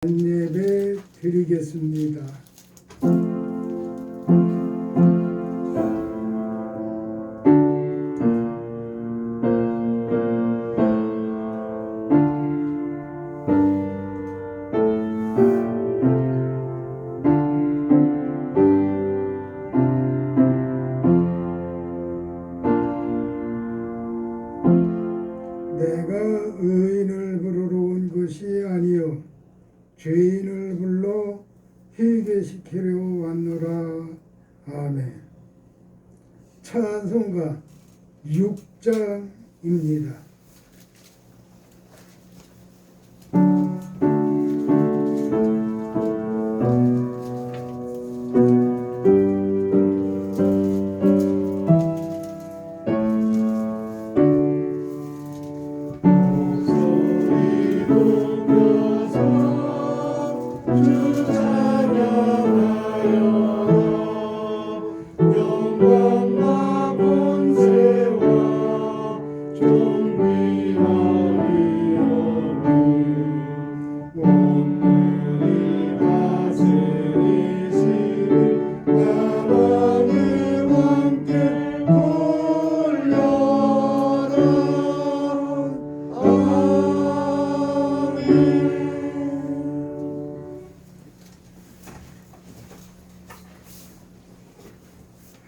예배 드리겠습니다. 내가 의인을 부르러 온 것이 아니요 죄인을 불러 회개시키려 왔노라. 아멘. 찬송가 6장입니다.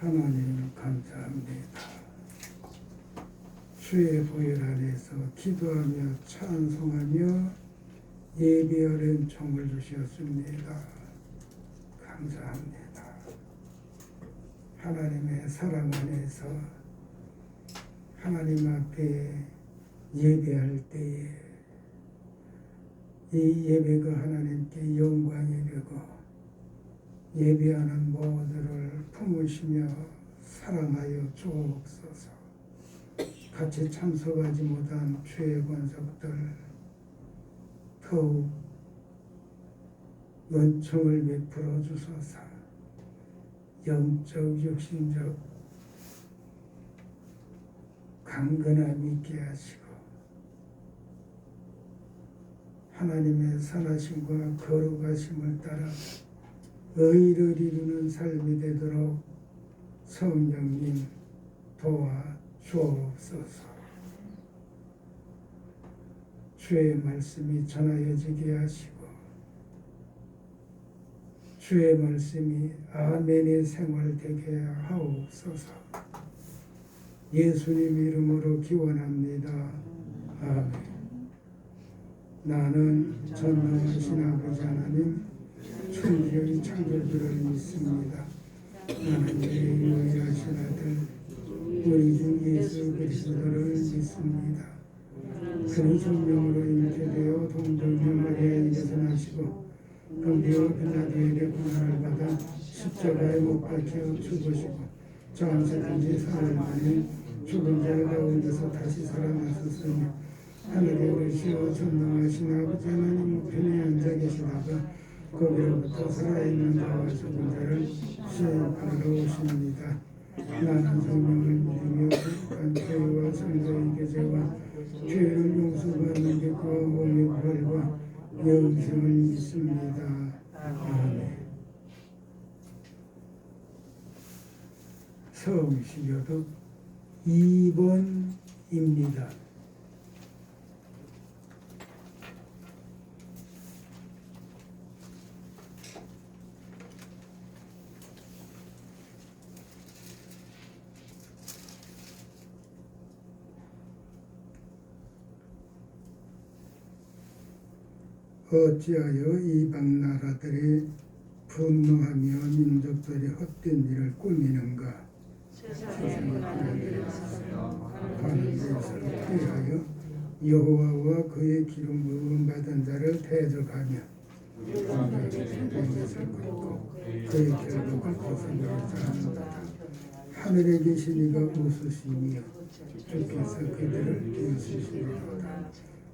하나님 감사합니다. 주의 보혈 안에서 기도하며 찬송하며 예배하는 총을 주셨습니다. 감사합니다. 하나님의 사랑 안에서 하나님 앞에 예배할 때에 이 예배가 하나님께 영광이 되고 예배하는 모두를 품으시며 사랑하여 주옵소서. 같이 참석하지 못한 주의 권속들 더욱 은총을 베풀어 주소서. 영적 육신적 강건함 있게 하시고 하나님의 선하심과 거룩하심을 따라 의를 이루는 삶이 되도록 성령님 도와 주옵소서. 주의 말씀이 전하여지게 하시고 주의 말씀이 아멘의 생활 되게 하옵소서. 예수님 이름으로 기원합니다. 아멘. 나는 전능하신 아버지 하나님 천지의 창조주를 믿습니다. 나는 그의 유일하신 아들 우리 주 예수 그리스도를 믿습니다. 그는 성령으로 잉태되어 동정녀 마리아에게서 나시고 본디오 빌라도에게 고난을 받아 십자가에 못 박혀 죽으시고 장세든지 사흘 만에 죽은 자 가운데서 다시 살아나셨으며 하늘에 오르시어 전능하신 아버지 하나님 우편에 앉아 계시다가 거기로부터 살아있는 자와 죽은 자를 시험하러 오십니다. 나는 성령을 믿으며 거룩한 교회와 성도의 교제와 죄를 용서받는 것과 몸의 부활과 영생을 믿습니다. 아멘. 성시교독 2번입니다. 어찌하여 이방 나라들이 분노하며 민족들이 헛된 일을 꾸미는가? 세상의 하나님을 가는 데서를 피하여 여호와와 그의 기름 부음 받은 자를 대적하며 것을 걷고 그의 결국을 거스르지 않는다. 하늘에 계신 이가 웃으시며 주께서 그들을 비웃으시리로다.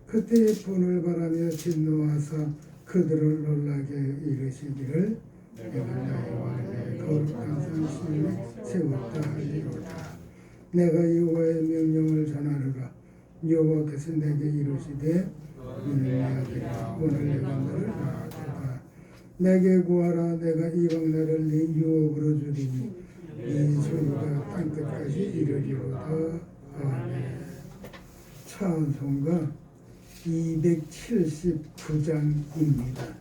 그때의 분을 바라며 진노하사 그들을 놀라게 이르시기를 내가 나의 왕의 거룩한 산신에 세웠다 하리로다. 내가 여호와의 명령을 전하리라. 여호와께서 내게 이르시되 너는 내 아들이라 오늘 내가 너를 낳았다. 내게 구하라 내가 이방 나라를 네 유업으로 주리니 이 소리가 땅끝까지 이르리로다. 아멘. 찬송가 279장입니다.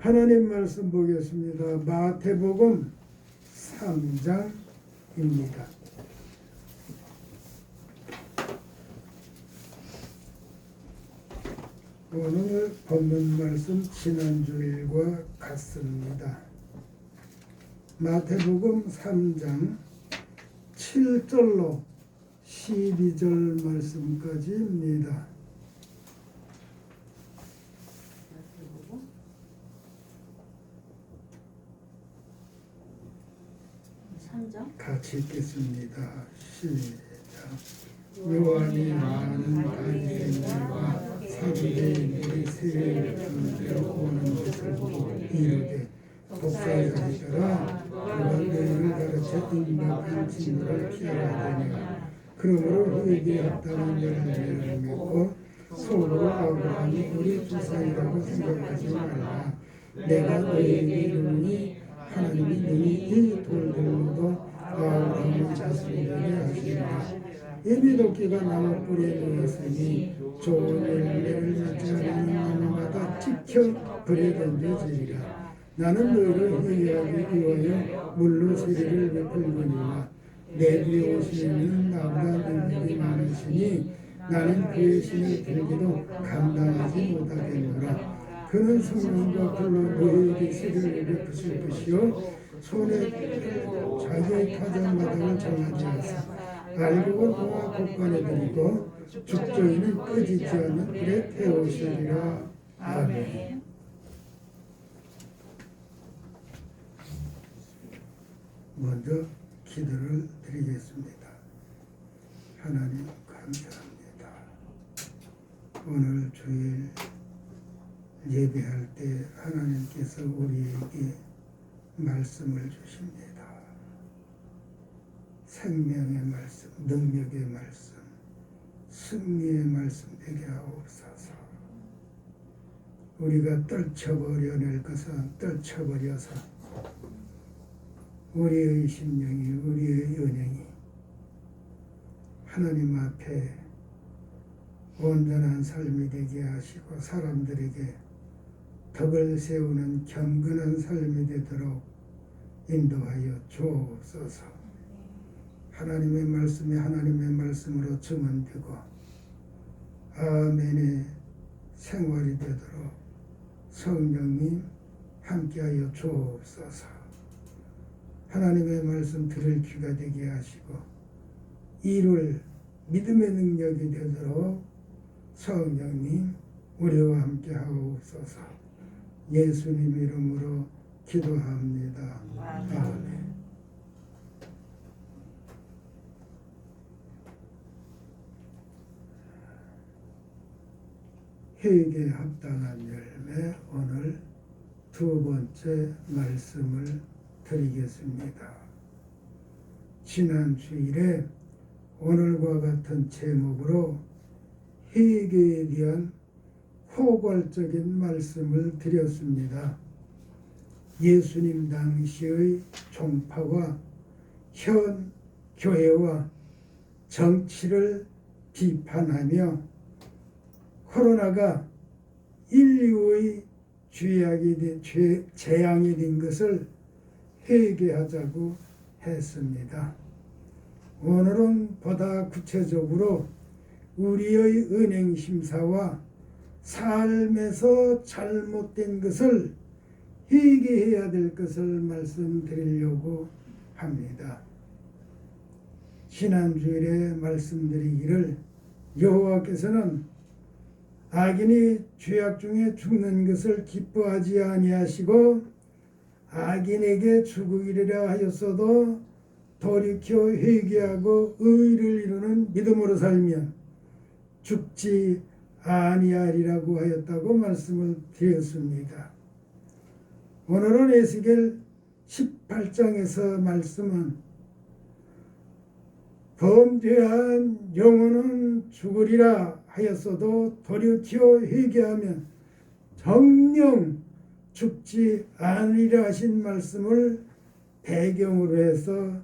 하나님 말씀 보겠습니다. 마태복음 3장입니다. 오늘 본문 말씀 지난주일과 같습니다. 마태복음 3장 7절로 12절 말씀까지입니다. 3장? 같이 읽겠습니다. 시작. 요한이 많은 바리새인들과 사두개인들이 세례를 주는 오는 것을 보고 이르되 독사자이더라 그가 너희를 가르쳐 임박한 진노를 피하라 하니라. 그러므로 회개했다는 열매를 맺고 속으로 아브라함이 우리 조상이라고 생각하지 말라. 내가 너희에게 이르노니 하나님이 너희 이 돌들로도 아브라함의 자손이 되게 하시리라. 이미 도끼가 나무 뿌리에 놓였으니 좋은 열매를 맺지 않는 나무마다 찍혀 불에 던져지리라. 나는 너희를 회개하기 위하여 물로 세례를 베풀거니와 내 뒤에 오시는 나보다 능력이 많으시니 나는 그의 신을 들기도 감당하지 못하겠노라. 그는 성령과 불로 너희에게 세례를 베푸실 것이요 손에 자기의 타작마당을 정하지 않사 알곡은 홍화 곡간에 들이고 죽조이는 꺼지지 않는 불에 태우시리라. 아멘. 먼저 기도를 드리겠습니다. 하나님 감사합니다. 오늘 주일 예배할 때 하나님께서 우리에게 말씀을 주십니다. 생명의 말씀, 능력의 말씀, 승리의 말씀 되게 하옵소서. 우리가 떨쳐버려낼 것은 떨쳐버려서 우리의 심령이, 우리의 은행이 하나님 앞에 온전한 삶이 되게 하시고 사람들에게 덕을 세우는 경건한 삶이 되도록 인도하여 주옵소서. 하나님의 말씀이 하나님의 말씀으로 증언되고 아멘의 생활이 되도록 성령님 함께하여 주옵소서. 하나님의 말씀 들을 귀가 되게 하시고 이룰 믿음의 능력이 되도록 성령님 우리와 함께하옵소서. 예수님 이름으로 기도합니다. 아멘. 회개에 합당한 열매, 오늘 두 번째 말씀을 드리겠습니다. 지난 주일에 오늘과 같은 제목으로 회개에 대한 포괄적인 말씀을 드렸습니다. 예수님 당시의 종파와 현 교회와 정치를 비판하며 코로나가 인류의 재앙이 된 것을 회개하자고 했습니다. 오늘은 보다 구체적으로 우리의 은행 심사와 삶에서 잘못된 것을 회개해야 될 것을 말씀드리려고 합니다. 지난주일에 말씀드리기를 여호와께서는 악인이 죄악 중에 죽는 것을 기뻐하지 아니하시고 악인에게 죽으리라 하였어도 돌이켜 회개하고 의를 이루는 믿음으로 살면 죽지 아니하리라고 하였다고 말씀을 드렸습니다. 오늘은 에스겔 18장에서 말씀은 범죄한 영혼은 죽으리라 하였어도 돌이켜 회개하면 정녕 죽지 않으리라 하신 말씀을 배경으로 해서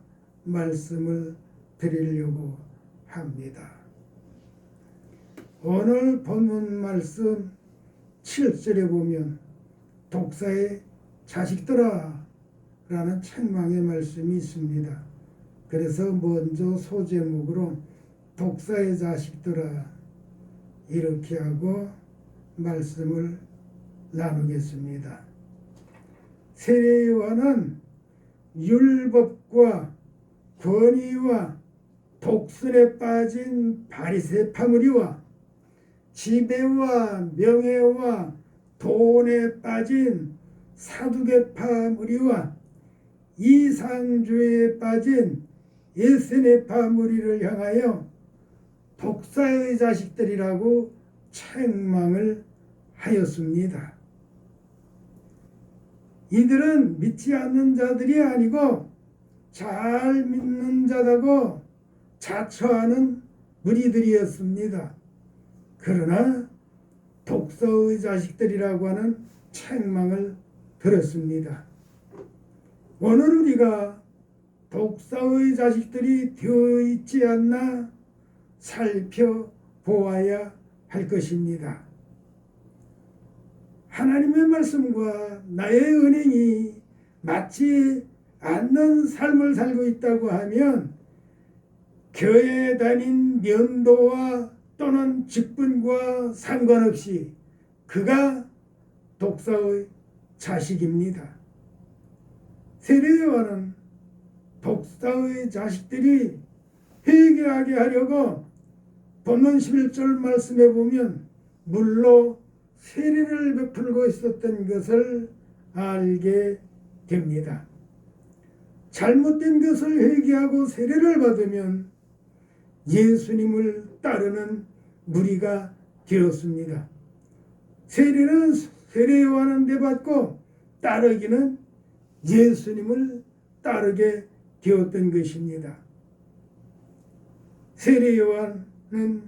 말씀을 드리려고 합니다. 오늘 본문 말씀 7절에 보면 독사의 자식들아 라는 책망의 말씀이 있습니다. 그래서 먼저 소제목으로 독사의 자식들아 이렇게 하고 말씀을 나누겠습니다. 세례요한은 율법과 권위와 독선에 빠진 바리새 파무리와 지배와 명예와 돈에 빠진 사두개파 무리와 이상주의에 빠진 에세네파 무리를 향하여 독사의 자식들이라고 책망을 하였습니다. 이들은 믿지 않는 자들이 아니고 잘 믿는 자다고 자처하는 무리들이었습니다. 그러나 독사의 자식들이라고 하는 책망을 들었습니다. 오늘 우리가 독사의 자식들이 되어 있지 않나 살펴보아야 할 것입니다. 하나님의 말씀과 나의 은행이 맞지 않는 삶을 살고 있다고 하면 교회에 다닌 면도와 또는 직분과 상관없이 그가 독사의 자식입니다. 세례요한은 독사의 자식들이 회개하게 하려고 본문 11절 말씀에 보면 물로 세례를 베풀고 있었던 것을 알게 됩니다. 잘못된 것을 회개하고 세례를 받으면 예수님을 따르는 무리가 되었습니다. 세례는 세례 요한은 내받고 따르기는 예수님을 따르게 되었던 것입니다. 세례 요한은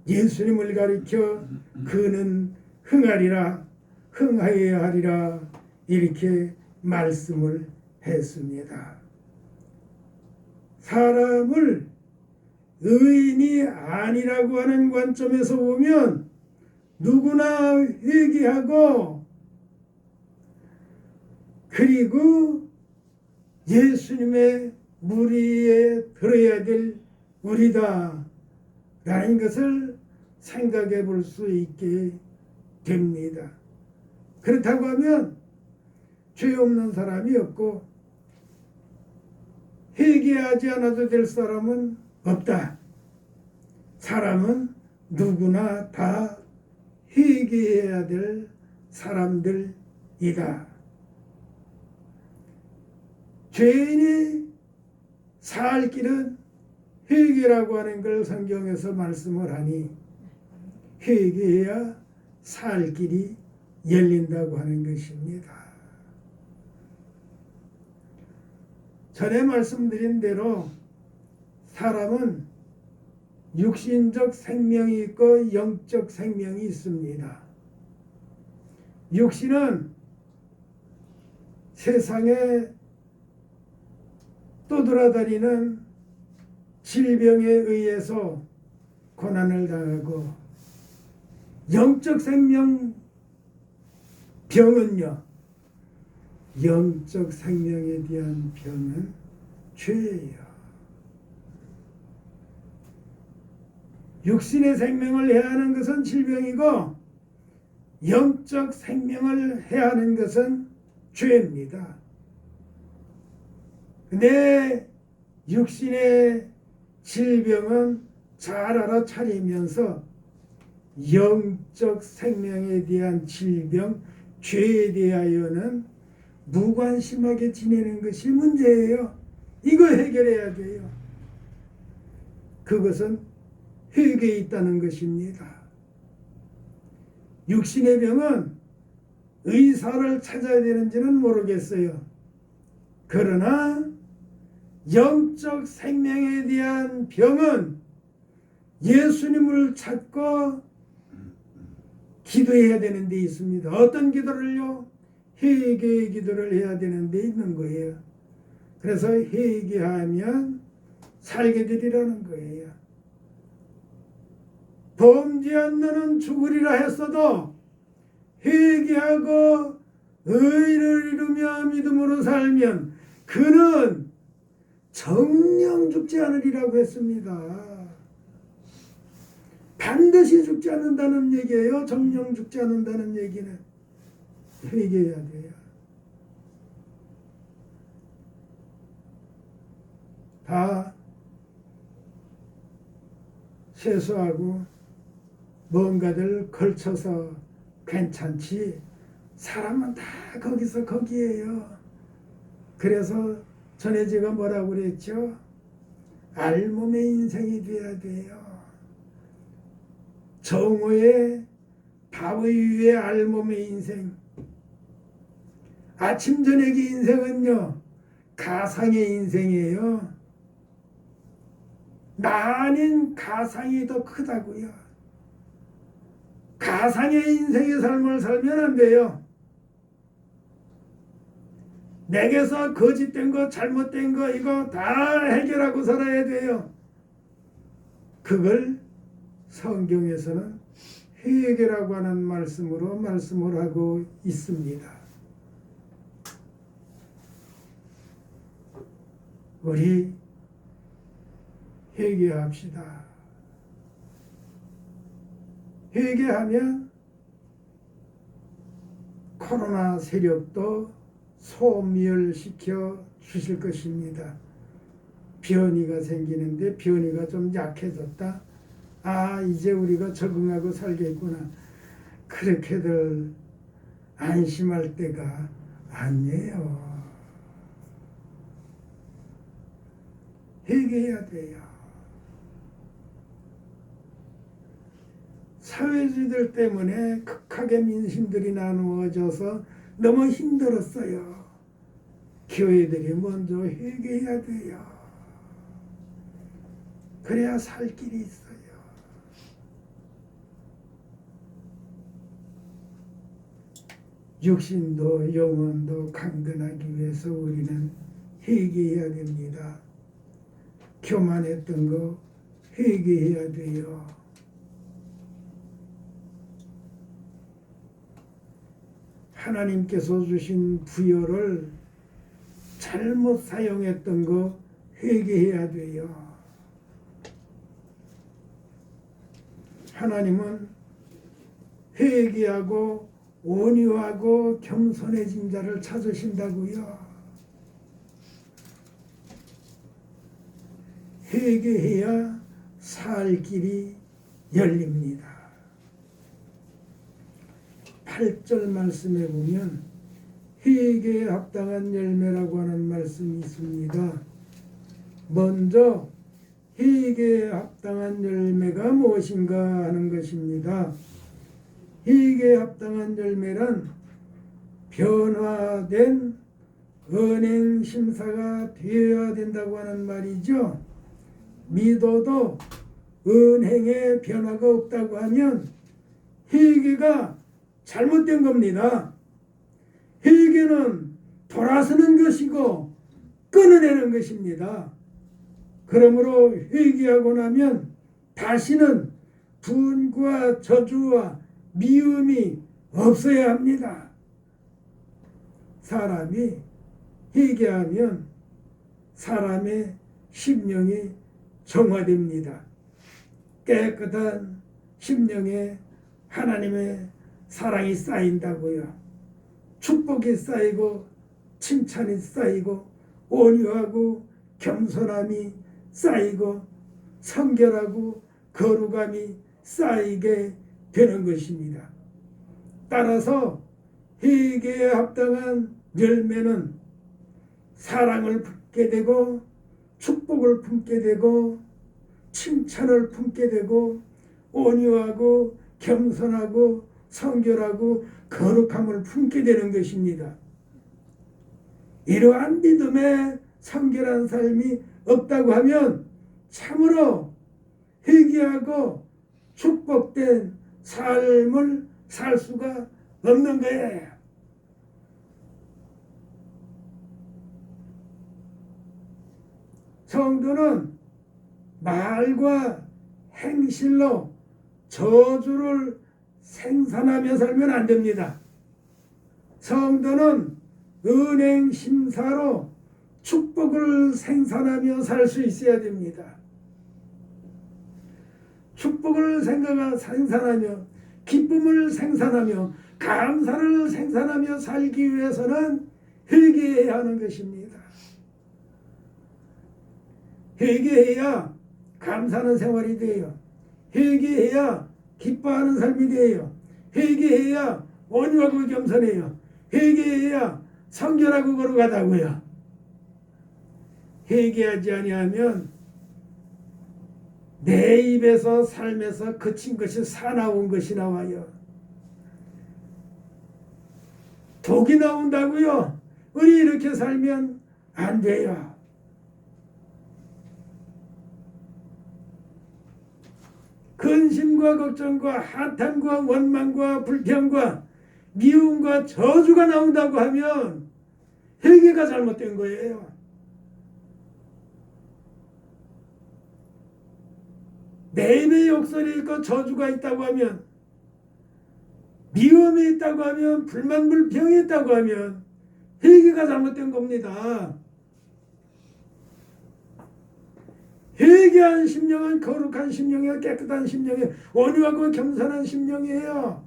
예수님을 가리켜 그는 흥하리라, 흥하여야 하리라 이렇게 말씀을 했습니다. 사람을 의인이 아니라고 하는 관점에서 보면 누구나 회개하고 그리고 예수님의 무리에 들어야 될 우리다 라는 것을 생각해 볼 수 있게 됩니다. 그렇다고 하면 죄 없는 사람이 없고 회개하지 않아도 될 사람은 없다. 사람은 누구나 다 회개해야 될 사람들이다. 죄인이 살 길은 회개라고 하는 걸 성경에서 말씀을 하니 회개해야 살 길이 열린다고 하는 것입니다. 전에 말씀드린 대로 사람은 육신적 생명이 있고 영적 생명이 있습니다. 육신은 세상에 떠돌아다니는 질병에 의해서 고난을 당하고 영적 생명 병은요, 영적 생명에 대한 병은 죄예요. 육신의 생명을 해하는 것은 질병이고 영적 생명을 해하는 것은 죄입니다. 근데 육신의 질병은 잘 알아차리면서 영적 생명에 대한 질병, 죄에 대하여는 무관심하게 지내는 것이 문제예요. 이거 해결해야 돼요. 그것은 회개에 있다는 것입니다. 육신의 병은 의사를 찾아야 되는지는 모르겠어요. 그러나 영적 생명에 대한 병은 예수님을 찾고 기도해야 되는 데 있습니다. 어떤 기도를요? 회개의 기도를 해야 되는 데 있는 거예요. 그래서 회개하면 살게 되리라는 거예요. 범죄한 너는 죽으리라 했어도 회개하고 의를 이루며 믿음으로 살면 그는 정녕 죽지 않으리라고 했습니다. 반드시 죽지 않는다는 얘기예요. 정녕 죽지 않는다는 얘기는 회개해야 돼요. 다 세수하고 뭔가들 걸쳐서 괜찮지 사람은 다 거기서 거기에요. 그래서 전에 제가 뭐라고 그랬죠? 알몸의 인생이 돼야 돼요. 정오의 바위 위에 알몸의 인생. 아침 저녁의 인생은요 가상의 인생이에요. 나 아닌 가상이 더 크다고요. 가상의 인생의 삶을 살면 안 돼요. 내게서 거짓된 거 잘못된 거 이거 다 해결하고 살아야 돼요. 그걸 성경에서는 회개라고 하는 말씀으로 말씀을 하고 있습니다. 우리 회개합시다. 회개하면 코로나 세력도 소멸시켜 주실 것입니다. 변이가 생기는데 변이가 좀 약해졌다. 아, 이제 우리가 적응하고 살겠구나. 그렇게들 안심할 때가 아니에요. 회개해야 돼요. 사회주의들 때문에 극하게 민심들이 나누어져서 너무 힘들었어요. 교회들이 먼저 회개해야 돼요. 그래야 살 길이 있어요. 육신도 영혼도 강건하기 위해서 우리는 회개해야 됩니다. 교만했던 거 회개해야 돼요. 하나님께서 주신 부여를 잘못 사용했던 거 회개해야 돼요. 하나님은 회개하고 온유하고 겸손해진 자를 찾으신다고요. 회개해야 살 길이 열립니다. 8절 말씀에 보면 회개에 합당한 열매라고 하는 말씀이 있습니다. 먼저 회개에 합당한 열매가 무엇인가 하는 것입니다. 회개에 합당한 열매란 변화된 은행 심사가 되어야 된다고 하는 말이죠. 믿어도 은행에 변화가 없다고 하면 회개가 잘못된 겁니다. 회개는 돌아서는 것이고 끊어내는 것입니다. 그러므로 회개하고 나면 다시는 분과 저주와 미움이 없어야 합니다. 사람이 회개하면 사람의 심령이 정화됩니다. 깨끗한 심령에 하나님의 사랑이 쌓인다고요. 축복이 쌓이고 칭찬이 쌓이고 온유하고 겸손함이 쌓이고 성결하고 거룩함이 쌓이게 되는 것입니다. 따라서 회개에 합당한 열매는 사랑을 품게 되고 축복을 품게 되고 칭찬을 품게 되고 온유하고 겸손하고 성결하고 거룩함을 품게 되는 것입니다. 이러한 믿음의 성결한 삶이 없다고 하면 참으로 회개하고 축복된 삶을 살 수가 없는 거예요. 성도는 말과 행실로 저주를 생산하며 살면 안 됩니다. 성도는 은행 심사로 축복을 생산하며 살 수 있어야 됩니다. 축복을 생산하며 기쁨을 생산하며 감사를 생산하며 살기 위해서는 회개해야 하는 것입니다. 회개해야 감사하는 생활이 돼요. 회개해야 기뻐하는 삶이 돼요. 회개해야 온유하고 겸손해요. 회개해야 성결하고 거룩하다고요. 회개하지 아니하면 내 입에서 삶에서 그친 것이 사나운 것이 나와요. 독이 나온다고요. 우리 이렇게 살면 안 돼요. 근심과 걱정과 한탄과 원망과 불평과 미움과 저주가 나온다고 하면 회개가 잘못된 거예요. 내 입에 욕설이 있고 저주가 있다고 하면, 미움이 있다고 하면, 불만 불평이 있다고 하면 회개가 잘못된 겁니다. 회개한 심령은 거룩한 심령이에요. 깨끗한 심령이에요. 온유하고 겸손한 심령이에요.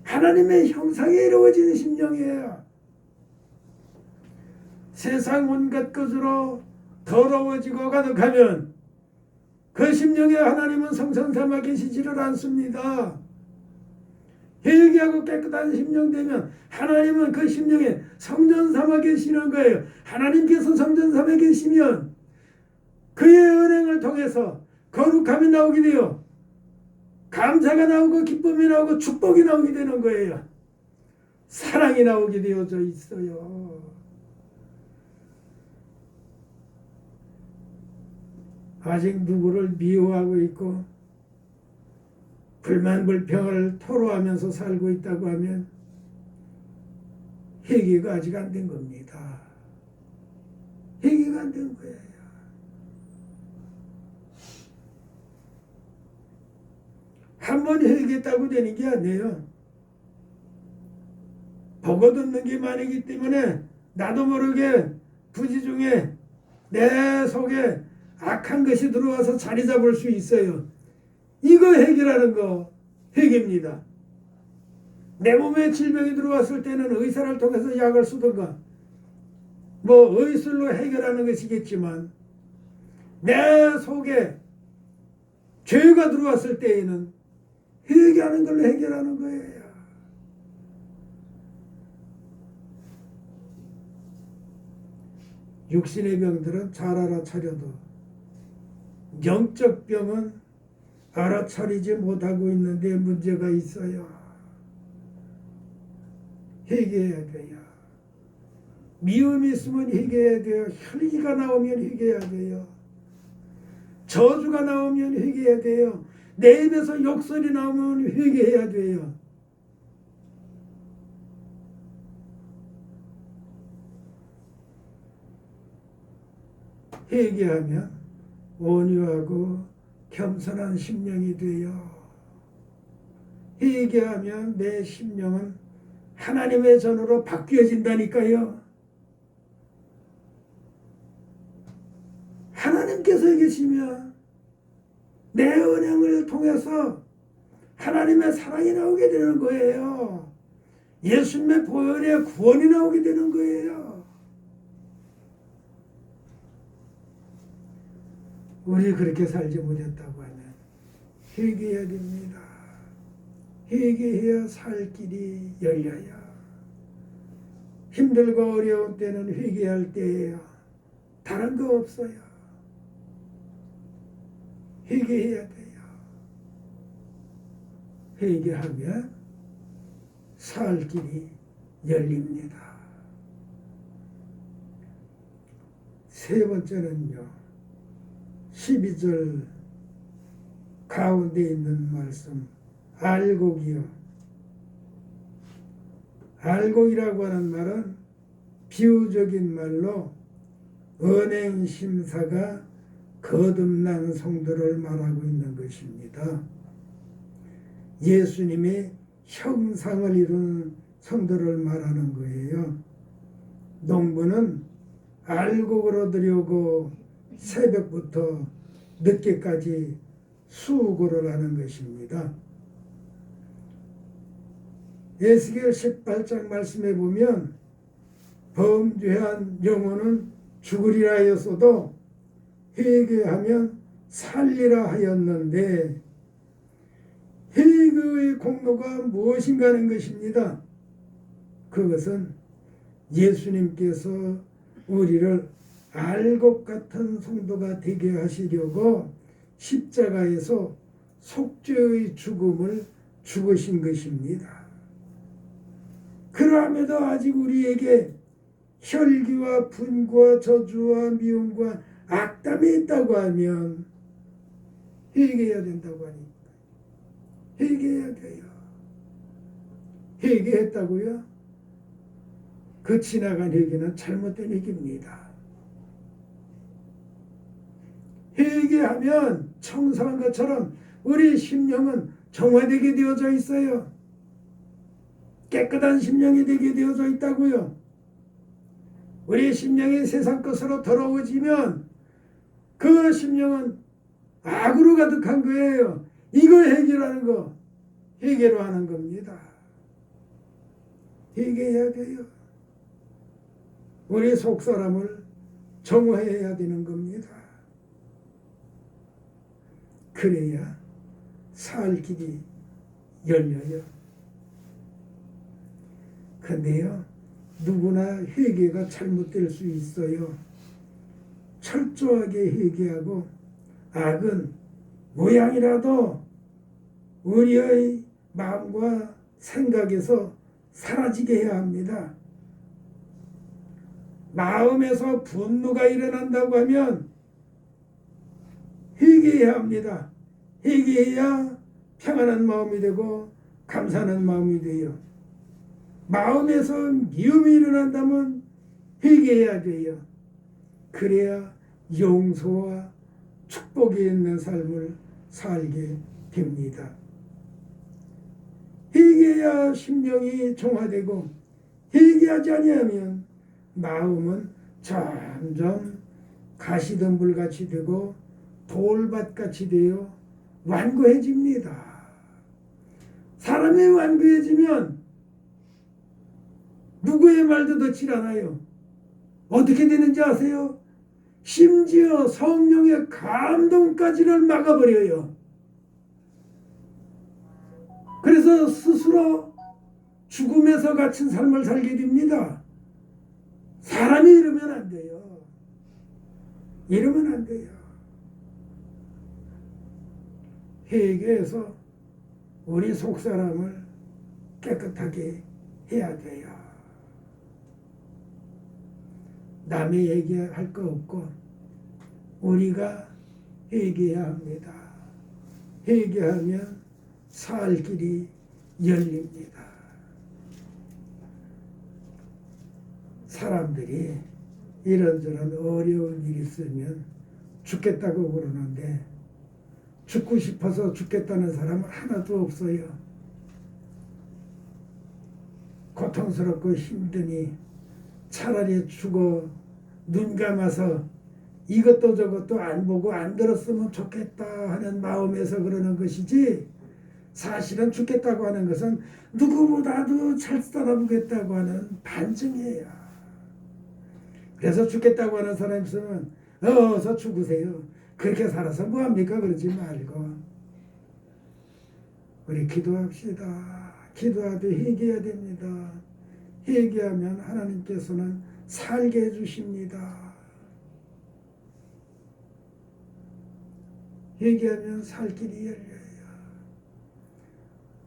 하나님의 형상에 이루어진 심령이에요. 세상 온갖 것으로 더러워지고 가득하면 그 심령에 하나님은 성전 삼아 계시지를 않습니다. 회개하고 깨끗한 심령 되면 하나님은 그 심령에 성전 삼아 계시는 거예요. 하나님께서 성전 삼아 계시면 그의 은행을 통해서 거룩함이 나오게 돼요. 감사가 나오고 기쁨이 나오고 축복이 나오게 되는 거예요. 사랑이 나오게 되어져 있어요. 아직 누구를 미워하고 있고 불만 불평을 토로하면서 살고 있다고 하면 회개가 아직 안 된 겁니다. 회개가 안 된 거예요. 한 번 회개했다고 되는 게 아니에요. 버거듣는 게 많기 때문에 나도 모르게 부지 중에 내 속에 악한 것이 들어와서 자리 잡을 수 있어요. 이거 해결하는 거 회개입니다. 내 몸에 질병이 들어왔을 때는 의사를 통해서 약을 쓰든가 뭐 의술로 해결하는 것이겠지만 내 속에 죄가 들어왔을 때에는 회개하는 걸로 해결하는 거예요. 육신의 병들은 잘 알아차려도 영적 병은 알아차리지 못하고 있는데 문제가 있어요. 회개해야 돼요. 미움이 있으면 회개해야 돼요. 혈기가 나오면 회개해야 돼요. 저주가 나오면 회개해야 돼요. 내 입에서 욕설이 나오면 회개해야 돼요. 회개하면 온유하고 겸손한 심령이 되어 회개하면 내 심령은 하나님의 전으로 바뀌어진다니까요. 하나님께서 계시면 내 은행을 통해서 하나님의 사랑이 나오게 되는 거예요. 예수님의 보혈의 구원이 나오게 되는 거예요. 우리 그렇게 살지 못했다고 하면 회개해야 됩니다. 회개해야 살 길이 열려요. 힘들고 어려운 때는 회개할 때예요. 다른 거 없어요. 회개해야 돼요. 회개하면 살 길이 열립니다. 세 번째는요. 12절 가운데 있는 말씀 알곡이요. 알곡이라고 하는 말은 비유적인 말로 언행심사가 거듭난 성도를 말하고 있는 것입니다. 예수님의 형상을 이룬 성도를 말하는 거예요. 농부는 알곡으로 들여오고 새벽부터 늦게까지 수고를 하는 것입니다. 에스겔 18장 말씀에 보면 범죄한 영혼은 죽으리라 하였어도 회개하면 살리라 하였는데 회개의 공로가 무엇인가 하는 것입니다. 그것은 예수님께서 우리를 알곡 같은 성도가 되게 하시려고 십자가에서 속죄의 죽음을 죽으신 것입니다. 그럼에도 아직 우리에게 혈기와 분과 저주와 미움과 악담이 있다고 하면 회개해야 된다고 하니까 회개해야 돼요. 회개했다고요? 그 지나간 회개는 잘못된 회개입니다. 회개하면 청소한 것처럼 우리 심령은 정화되게 되어져 있어요. 깨끗한 심령이 되게 되어져 있다고요. 우리 심령이 세상 것으로 더러워지면 그 심령은 악으로 가득한 거예요. 이거 해결하는 거 회개로 하는 겁니다. 회개해야 돼요. 우리 속사람을 정화해야 되는 겁니다. 그래야 살 길이 열려요. 근데요, 누구나 회개가 잘못될 수 있어요. 철저하게 회개하고 악은 모양이라도 우리의 마음과 생각에서 사라지게 해야 합니다. 마음에서 분노가 일어난다고 하면 회개해야 합니다. 회개해야 평안한 마음이 되고 감사하는 마음이 돼요. 마음에서 미움이 일어난다면 회개해야 돼요. 그래야 용서와 축복이 있는 삶을 살게 됩니다. 회개해야 심령이 정화되고 회개하지 아니하면 마음은 점점 가시덤불같이 되고 돌밭같이 되어 완고해집니다. 사람이 완고해지면 누구의 말도 듣질 않아요. 어떻게 되는지 아세요? 심지어 성령의 감동까지를 막아버려요. 그래서 스스로 죽음에서 갇힌 삶을 살게 됩니다. 사람이 이러면 안 돼요. 이러면 안 돼요. 회개해서 우리 속사람을 깨끗하게 해야 돼요. 남의 얘기할 거 없고 우리가 회개해야 합니다. 회개하면 살 길이 열립니다. 사람들이 이런저런 어려운 일이 있으면 죽겠다고 그러는데 죽고 싶어서 죽겠다는 사람은 하나도 없어요. 고통스럽고 힘드니 차라리 죽어 눈 감아서 이것도 저것도 안 보고 안 들었으면 좋겠다 하는 마음에서 그러는 것이지, 사실은 죽겠다고 하는 것은 누구보다도 잘 살아보겠다고 하는 반증이에요. 그래서 죽겠다고 하는 사람이 있으면 어서 죽으세요. 그렇게 살아서 뭐합니까? 그러지 말고 우리 기도합시다. 기도하되 회개해야 됩니다. 회개하면 하나님께서는 살게 해주십니다. 회개하면 살 길이 열려요.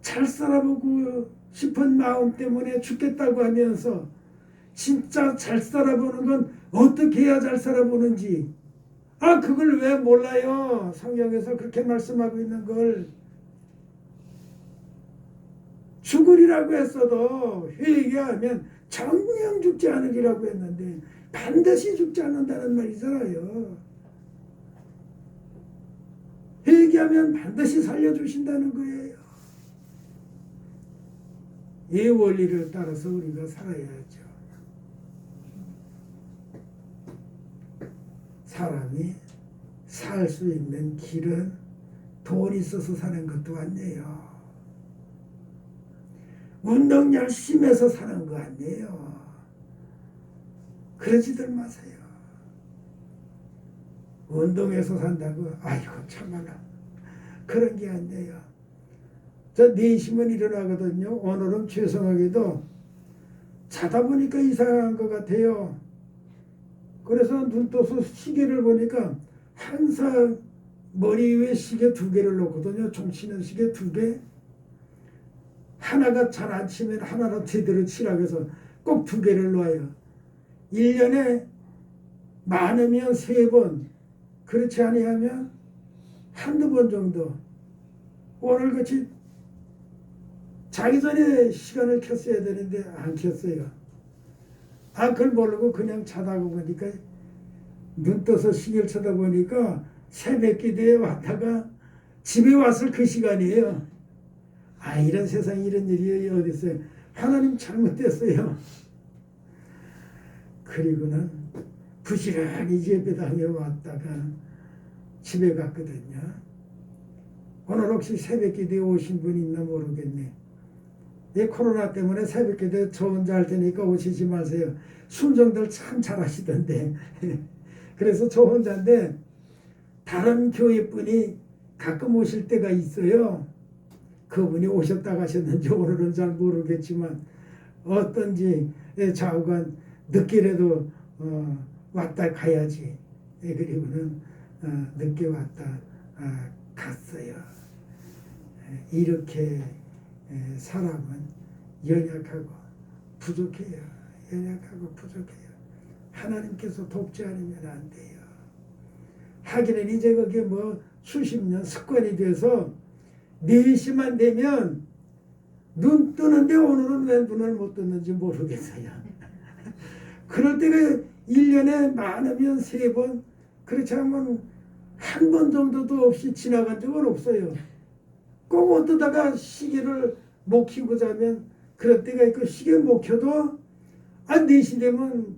잘 살아보고 싶은 마음 때문에 죽겠다고 하면서 진짜 잘 살아보는 건 어떻게 해야 잘 살아보는지, 그걸 왜 몰라요? 성경에서 그렇게 말씀하고 있는 걸. 죽으리라고 했어도 회개하면 정녕 죽지 않으리라고 했는데 반드시 죽지 않는다는 말이잖아요. 회개하면 반드시 살려주신다는 거예요. 이 원리를 따라서 우리가 살아야죠. 사람이 살 수 있는 길은 돈이 있어서 사는 것도 아니에요. 운동 열심히 해서 사는 거 아니에요. 그러지들 마세요. 운동해서 산다고 아이고 참말라 그런 게 아니에요. 저 4시면 일어나거든요. 오늘은 죄송하게도 자다 보니까 이상한 것 같아요. 그래서 눈 떠서 시계를 보니까 항상 머리 위에 시계 2개를 놓거든요. 종치는 시계 2개. 하나가 잘 안 치면 하나로 제대로 치라고 해서 꼭 2개를 놓아요. 1년에 많으면 3번, 그렇지 아니하면 한두 번 정도. 오늘같이 자기 전에 시간을 켰어야 되는데 안 켰어요. 그걸 모르고 그냥 자다가 보니까 눈 떠서 시계를 쳐다보니까 새벽 기도에 왔다가 집에 왔을 그 시간이에요. 이런 세상에 이런 일이 어디 있어요. 하나님 잘못됐어요. 그리고는 부지런히 예배당에 왔다가 집에 갔거든요. 오늘 혹시 새벽 기도에 오신 분이 있나 모르겠네. 이 코로나 때문에 새벽 기도에 저 혼자 할 테니까 오시지 마세요. 순종들 참 잘하시던데. 그래서 저 혼자인데 다른 교회 분이 가끔 오실 때가 있어요. 그분이 오셨다 가셨는지 오늘은 잘 모르겠지만 어떤지 좌우간 늦게라도 왔다 가야지. 그리고는 늦게 왔다 갔어요. 이렇게 사람은 연약하고 부족해요. 연약하고 부족해요. 하나님께서 돕지 않으면 안 돼요. 하기는 이제 그게 뭐 수십 년 습관이 돼서 4시만 되면 눈 뜨는데 오늘은 왜 눈을 못 떴는지 모르겠어요. 그럴 때가 1년에 많으면 3번, 그렇지 않으면 한 번 정도도 없이 지나간 적은 없어요. 꼭 어떠다가 시계를 못 켜고 자면 그럴 때가 있고, 시계 못 켜도 4시 되면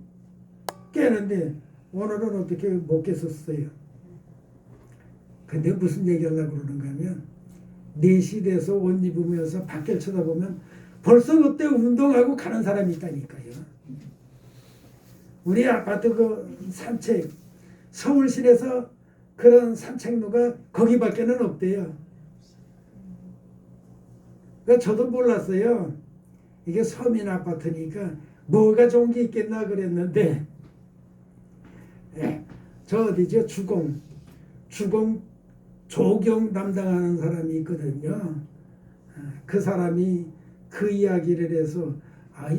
깨는데 오늘은 어떻게 못 깼었어요. 근데 무슨 얘기하려고 그러는가 하면 4시 돼서 옷 입으면서 밖을 쳐다보면 벌써 그때 운동하고 가는 사람이 있다니까요. 우리 아파트 그 산책, 서울시에서 그런 산책로가 거기밖에는 없대요. 그러니까 저도 몰랐어요. 이게 서민 아파트니까 뭐가 좋은 게 있겠나 그랬는데, 저 어디죠? 주공 조경 담당하는 사람이 있거든요. 그 사람이 그 이야기를 해서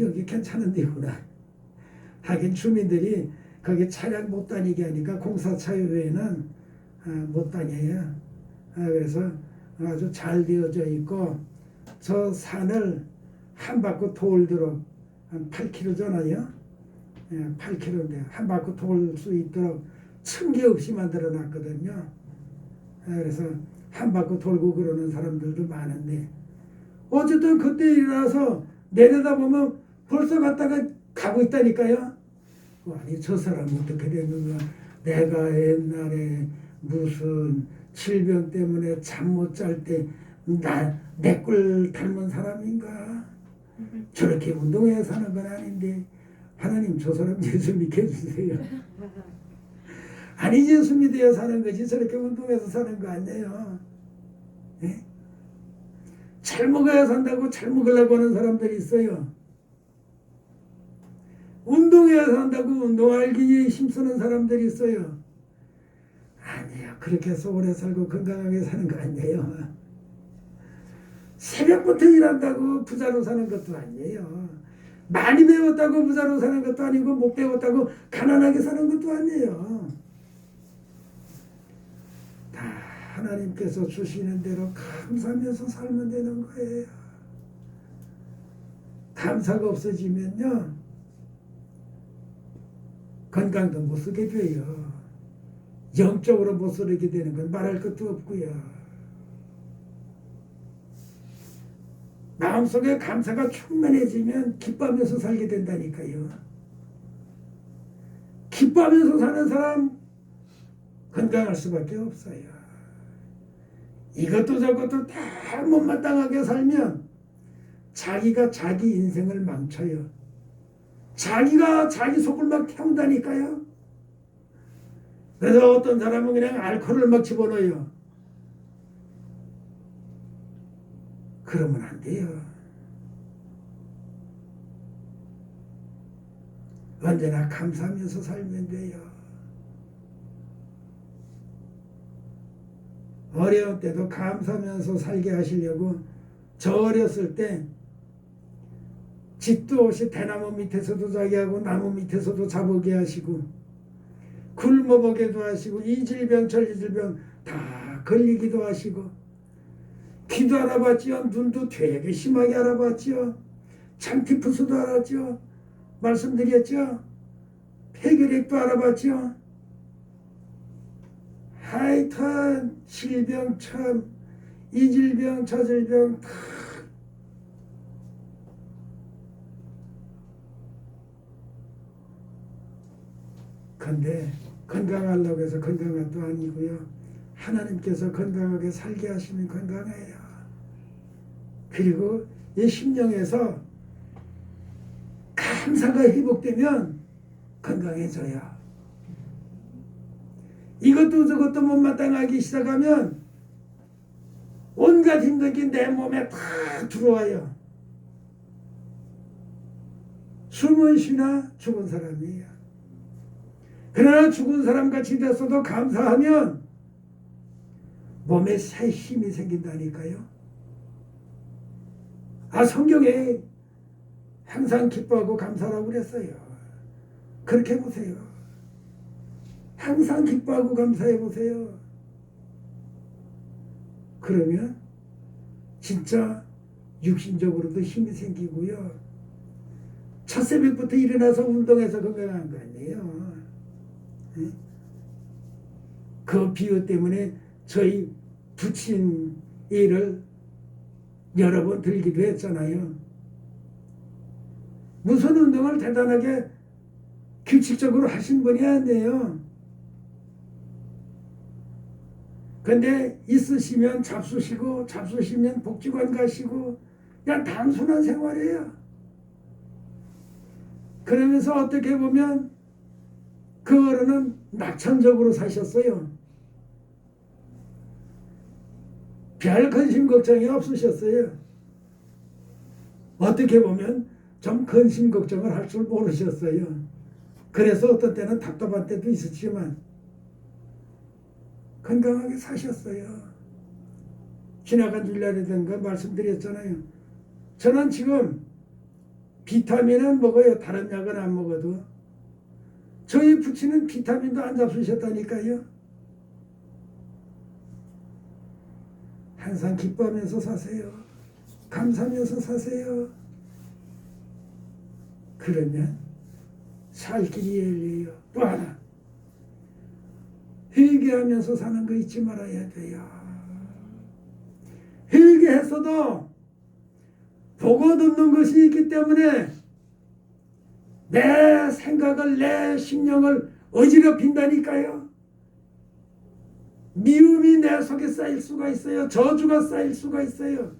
여기 괜찮은 데구나. 하긴 주민들이 거기 차량 못 다니게 하니까 공사차 외에는 못 다녀요. 그래서 아주 잘 되어져 있고, 저 산을 한 바퀴 돌도록 한 8km잖아요. 8km인데 한 바퀴 돌 수 있도록 층계 없이 만들어 놨거든요. 그래서 한 바퀴 돌고 그러는 사람들도 많은데, 어쨌든 그때 일어나서 내려다보면 벌써 갔다가 가고 있다니까요. 아니 저 사람 어떻게 됐는가. 내가 옛날에 무슨 질병 때문에 잠 못 잘 때 내 꼴 닮은 사람인가. 저렇게 운동해야 사는 건 아닌데 하나님 저 사람 예수 믿게 해주세요. 아니 예수 믿어야 사는 거지 저렇게 운동해서 사는 거 아니에요. 네? 잘 먹어야 산다고 잘 먹으려고 하는 사람들이 있어요. 운동해야 산다고 운동할 기에 힘쓰는 사람들이 있어요. 아니에요. 그렇게 해서 오래 살고 건강하게 사는 거 아니에요. 새벽부터 일한다고 부자로 사는 것도 아니에요. 많이 배웠다고 부자로 사는 것도 아니고 못 배웠다고 가난하게 사는 것도 아니에요. 다 하나님께서 주시는 대로 감사하면서 살면 되는 거예요. 감사가 없어지면요 건강도 못 쓰게 돼요. 영적으로 못 쓰게 되는 건 말할 것도 없고요. 마음속에 감사가 충만해지면 기뻐하면서 살게 된다니까요. 기뻐하면서 사는 사람 건강할 수밖에 없어요. 이것도 저것도 다 못마땅하게 살면 자기가 자기 인생을 망쳐요. 자기가 자기 속을 막 태운다니까요. 그래서 어떤 사람은 그냥 알코올을 막 집어넣어요. 그러면 안 돼요. 언제나 감사하면서 살면 돼요. 어려운 때도 감사하면서 살게 하시려고 저 어렸을 때 집도 없이 대나무 밑에서도 자게 하고 나무 밑에서도 자보게 하시고 굶어보게도 하시고 이 질병 저 질병 다 걸리기도 하시고 귀도 알아봤지요. 눈도 되게 심하게 알아봤지요. 창티푸스도 알았지요. 말씀드렸죠. 폐결핵도 알아봤지요. 하여튼 질병 참 이 질병 저 질병 다 근데 건강하려고 해서 건강한 것도 아니고요. 하나님께서 건강하게 살게 하시면 건강해요. 그리고 이 심령에서 감사가 회복되면 건강해져요. 이것도 저것도 못마땅하기 시작하면 온갖 힘든 게 내 몸에 다 들어와요. 숨은 쉬나 죽은 사람이에요. 그러나 죽은 사람같이 됐어도 감사하면 몸에 새 힘이 생긴다니까요. 성경에 항상 기뻐하고 감사하라고 그랬어요. 그렇게 보세요. 항상 기뻐하고 감사해 보세요. 그러면 진짜 육신적으로도 힘이 생기고요. 첫 새벽부터 일어나서 운동해서 건강한 거 아니에요. 그 비유 때문에 저희 부친 일을 여러 번 들기도 했잖아요. 무슨 운동을 대단하게 규칙적으로 하신 분이 아니에요. 근데 있으시면 잡수시고 잡수시면 복지관 가시고 그냥 단순한 생활이에요. 그러면서 어떻게 보면 그 어른은 낙천적으로 사셨어요. 별 근심 걱정이 없으셨어요. 어떻게 보면 좀 근심 걱정을 할 줄 모르셨어요. 그래서 어떤 때는 답답한 때도 있었지만 건강하게 사셨어요. 지나간 주일날이든가 말씀드렸잖아요. 저는 지금 비타민은 먹어요. 다른 약은 안 먹어도. 저희 부친은 비타민도 안 잡수셨다니까요. 항상 기뻐하면서 사세요. 감사하면서 사세요. 그러면 살 길이 열려요. 또 하나, 회개하면서 사는 거 잊지 말아야 돼요. 회개했어도 보고 듣는 것이 있기 때문에 내 생각을, 내 심령을 어지럽힌다니까요. 미움이 내 속에 쌓일 수가 있어요. 저주가 쌓일 수가 있어요.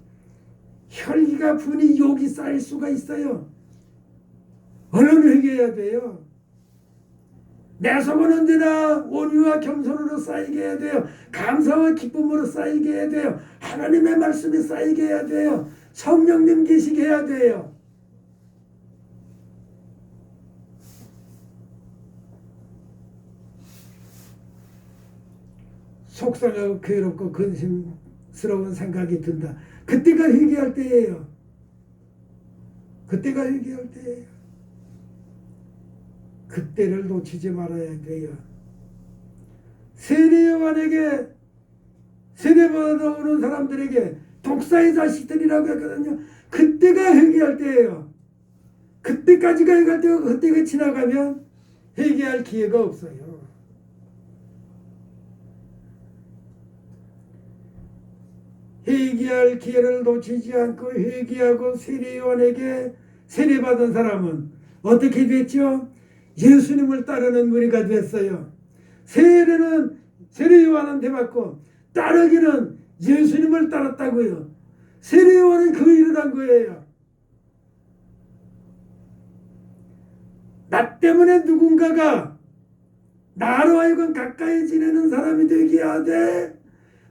혈기가 분이 욕이 쌓일 수가 있어요. 얼른 회개해야 돼요. 내 속은 언제나 온유와 겸손으로 쌓이게 해야 돼요. 감사와 기쁨으로 쌓이게 해야 돼요. 하나님의 말씀이 쌓이게 해야 돼요. 성령님 계시게 해야 돼요. 속상하고 괴롭고 근심스러운 생각이 든다. 그때가 회개할 때예요. 그때가 회개할 때예요. 그때를 놓치지 말아야 돼요. 세례요한에게 세례받아 오는 사람들에게 독사의 자식들이라고 했거든요. 그때가 회개할 때예요. 그때까지가 회개할 때고 그때가 지나가면 회개할 기회가 없어요. 회개할 기회를 놓치지 않고 회개하고 세례요한에게 세례받은 사람은 어떻게 됐죠? 예수님을 따르는 무리가 됐어요. 세례는 세례요한한테 받고 따르기는 예수님을 따랐다고요. 세례요한은 그 일을 한 거예요. 나 때문에 누군가가 나로 하여금 가까이 지내는 사람이 되게 하되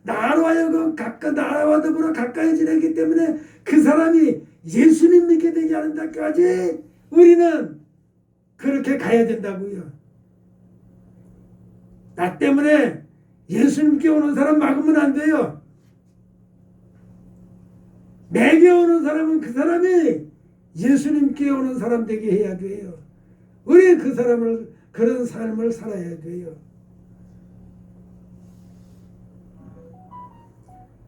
나로 하여금 나와 더불어 가까이 지내기 때문에 그 사람이 예수님 믿게 되게 하는 데까지 우리는 그렇게 가야 된다고요. 나 때문에 예수님께 오는 사람 막으면 안 돼요. 내게 오는 사람은 그 사람이 예수님께 오는 사람 되게 해야 돼요. 우리 그 사람을 그런 삶을 살아야 돼요.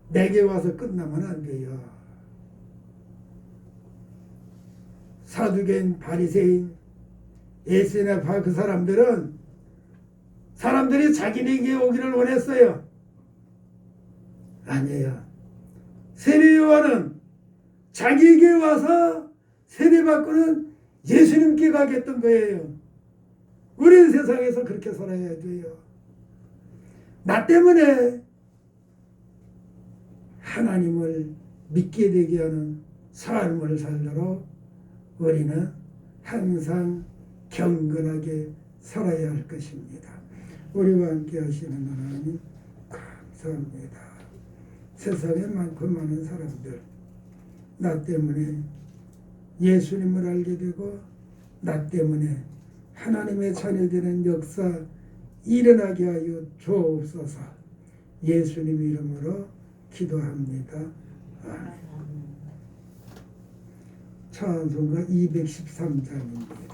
내게 와서 끝나면 안 돼요. 사두개인, 바리새인, 에세나파 그 사람들은 사람들이 자기에게 오기를 원했어요. 아니에요. 세례요한은 자기에게 와서 세례받고는 예수님께 가겠던 거예요. 우리 세상에서 그렇게 살아야 돼요. 나 때문에 하나님을 믿게 되게 하는 삶을 살도록 우리는 항상 경건하게 살아야 할 것입니다. 우리와 함께 하시는 하나님 감사합니다. 세상에 많고 많은 사람들 나 때문에 예수님을 알게 되고 나 때문에 하나님의 자녀되는 역사 일어나게 하여 주옵소서. 예수님 이름으로 기도합니다. 아멘. 찬송가 213장입니다.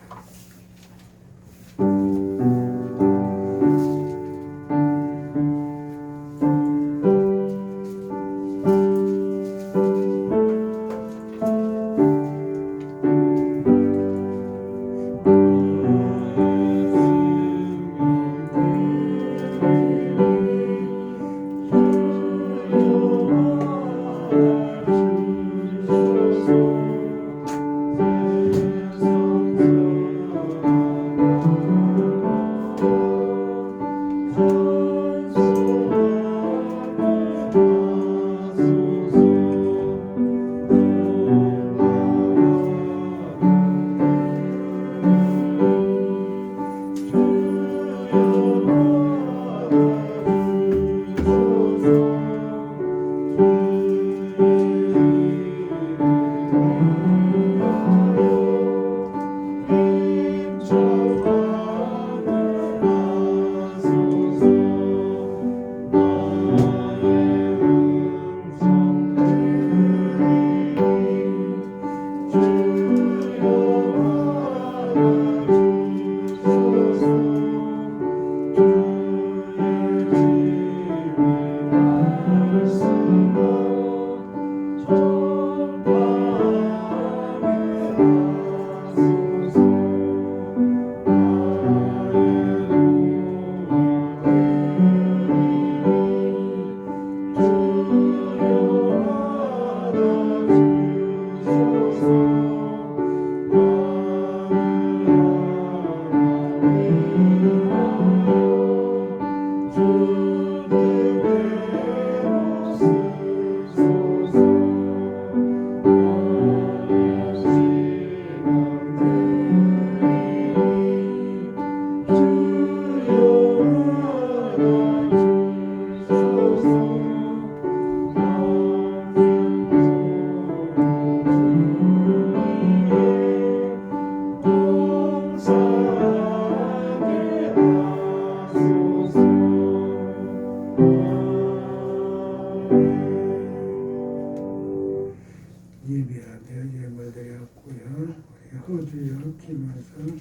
예배하며 예물 드렸고요. 우리 허주여 김하성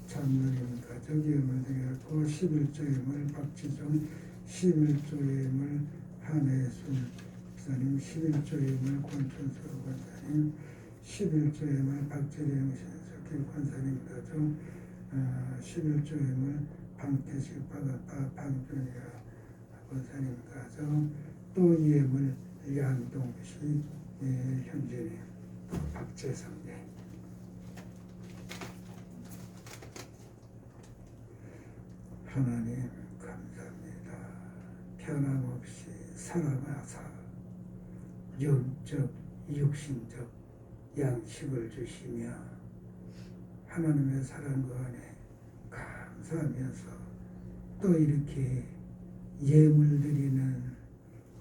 장로님 가족 예물 드렸고 11조 예물 박지종 11조 예물 한혜순 목사님 11조 예물 권춘수 권사님 11조 예물 박재령 신석길 권사님 가족 11조 예물 방태식 박아빠 방준이야 권사님 가족 또 예물 양동시 현재님 박재성님 하나님 감사합니다. 변함없이 사랑하사 영적 육신적 양식을 주시며 하나님의 사랑과 안에 감사하면서 또 이렇게 예물 드리는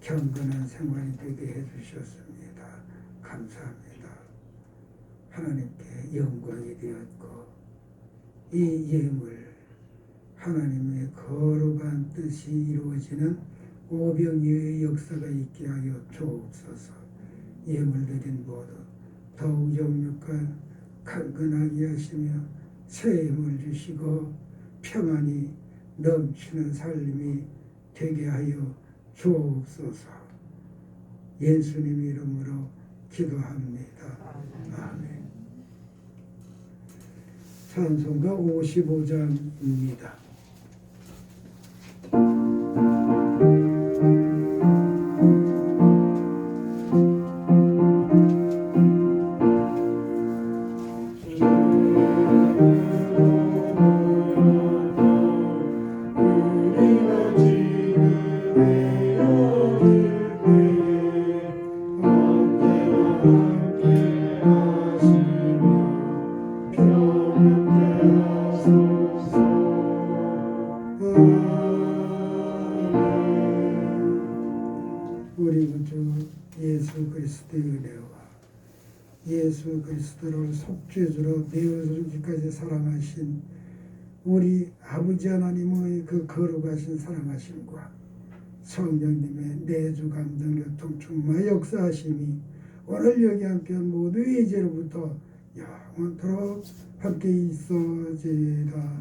경건한 생활이 되게 해주셨습니다. 감사합니다. 하나님께 영광이 되었고 이 예물 하나님의 거룩한 뜻이 이루어지는 오병이의 역사가 있게 하여 주옵소서. 예물 드린 모두 더욱 영육과 강건하게 하시며 새 힘을 주시고 평안이 넘치는 삶이 되게 하여 주옵소서. 예수님 이름으로 기도합니다. 아멘. 찬송가 55장입니다. 우리 구주 예수 그리스도의 은혜와 예수 그리스도를 속죄주로 내어주기까지 사랑하신 우리 아버지 하나님의 그 거룩하신 사랑하심과 성령님의 내주 감동 교통 충만 역사하심이 오늘 여기 함께한 모두의 죄로부터 영원토록 함께 있어지라.